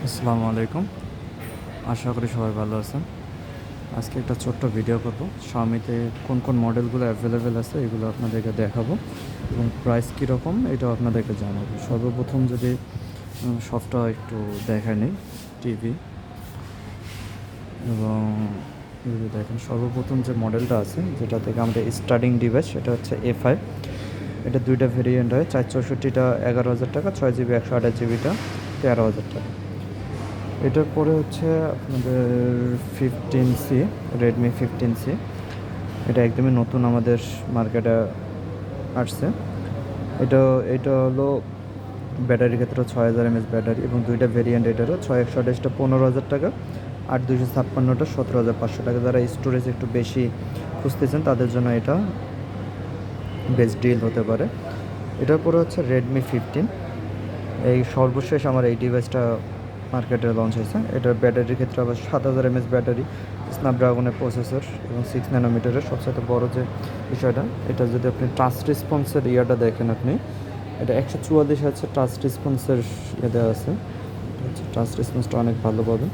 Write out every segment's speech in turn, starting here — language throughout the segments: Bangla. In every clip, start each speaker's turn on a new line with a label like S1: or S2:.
S1: আসসালামু আলাইকুম। আশা করি সবাই ভালো আছেন। আজকে একটা ছোট্ট ভিডিও করব। Xiaomiতে কোন কোন মডেলগুলো অ্যাভেলেবেল আছে এগুলো আপনাদেরকে দেখাবো এবং প্রাইস কীরকম এটাও আপনাদেরকে জানাবো। সর্বপ্রথম যদি সবটা একটু দেখায় নিই টিভি এবং যদি দেখেন সর্বপ্রথম যে মডেলটা আছে যেটা থেকে আমাদের স্টার্টিং ডিভাইস সেটা হচ্ছে A5। এটা দুইটা ভেরিয়েন্ট হয়, 464টা 11,000 টাকা, 6 জিবি 128 জিবিটা 13,000 টাকা। এটার পরে হচ্ছে আপনাদের 15C, রেডমি 15C। এটা একদমই নতুন আমাদের মার্কেটে আসছে। এটা এটা হলো ব্যাটারির ক্ষেত্রে 6000 mAh ব্যাটারি এবং দুইটা ভেরিয়েন্ট এটারও, 6128টা 15,000 টাকা আর 256টা 17,500 টাকা। যারা স্টোরেজ একটু বেশি খুঁজতেছেন তাদের জন্য এটা বেস্ট ডিল হতে পারে। এটার পরে হচ্ছে রেডমি 15। এই সর্বশেষ আমার এই ডিভাইসটা মার্কেটে লঞ্চ হয়েছে। এটার ব্যাটারির ক্ষেত্রে আবার 7000 mAh ব্যাটারি, স্ন্যাপড্রাগনের প্রসেসর এবং 6 nanometer সবচেয়ে বড় যে বিষয়টা, এটা যদি আপনি টাচ রেসপন্সের ইয়াটা দেখেন, আপনি এটা 144 আছে টাচ রেসপন্সের ইয়ে দেওয়া আছে। টাচ রেসপন্সটা অনেক ভালো পাবেন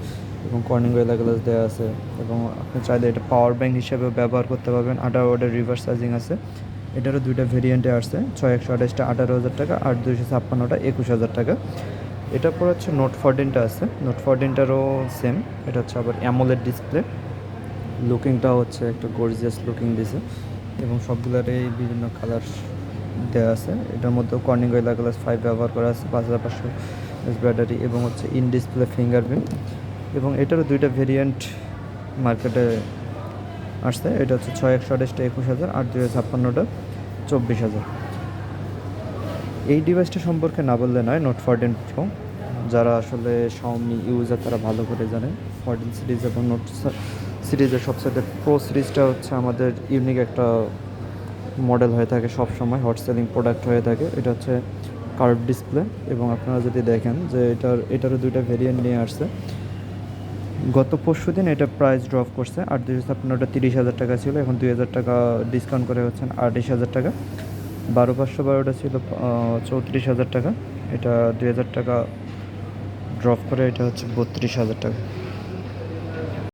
S1: এবং কর্নিং ওয়েলা গ্লাস দেওয়া আছে এবং আপনি চাইলে এটা পাওয়ার ব্যাঙ্ক হিসেবে ব্যবহার করতে পারবেন। 18 ওয়াটের রিভার্স চার্জিং আছে। এটারও দুইটা ভেরিয়েন্টে আসছে, 6128টা 18,000 টাকা আর 256টা 21,000 টাকা। এটার পর হচ্ছে নোট 14টা আছে। নোট 14টারও সেম, এটা হচ্ছে আবার অ্যামোলেড ডিসপ্লে। লুকিংটাও হচ্ছে একটা গর্জিয়াস লুকিং দিছে এবং সবগুলোরই বিভিন্ন কালার দেওয়া আছে। এটার মধ্যেও কর্নিং ওয়েলা গ্লাস 5 ব্যবহার করা আছে, 5500 ব্যাটারি এবং হচ্ছে ইন ডিসপ্লে ফিঙ্গারপ্রিন্ট। এবং এটারও দুইটা ভেরিয়েন্ট মার্কেটে আসছে, এটা হচ্ছে 6128টা 21,000 আর 256টা 24,000। এই ডিভাইসটা সম্পর্কে না বললে নয়, নোট 14 প্রো। যারা আসলে Xiaomi ইউজার তারা ভালো করে জানেন 14 সিরিজ এবং নোট সিরিজের সবচেয়ে প্রো সিরিজটা হচ্ছে আমাদের ইউনিক একটা মডেল হয়ে থাকে, সব সময় হট সেলিং প্রোডাক্ট হয়ে থাকে। এটা হচ্ছে কার্ভ ডিসপ্লে এবং আপনারা যদি দেখেন যে এটারও দুইটা ভেরিয়েন্ট নিয়ে আসছে। গত পরশুদিন এটা প্রাইস ড্রপ করছে, আর 256টা 30,000 টাকা ছিল, এখন 2,000 টাকা ডিসকাউন্ট করে হচ্ছেন 28,000 টাকা। 12512টা ছিল 34,000 টাকা, এটা 2,000 টাকা ড্রপ করে এটা হচ্ছে 32,000 টাকা।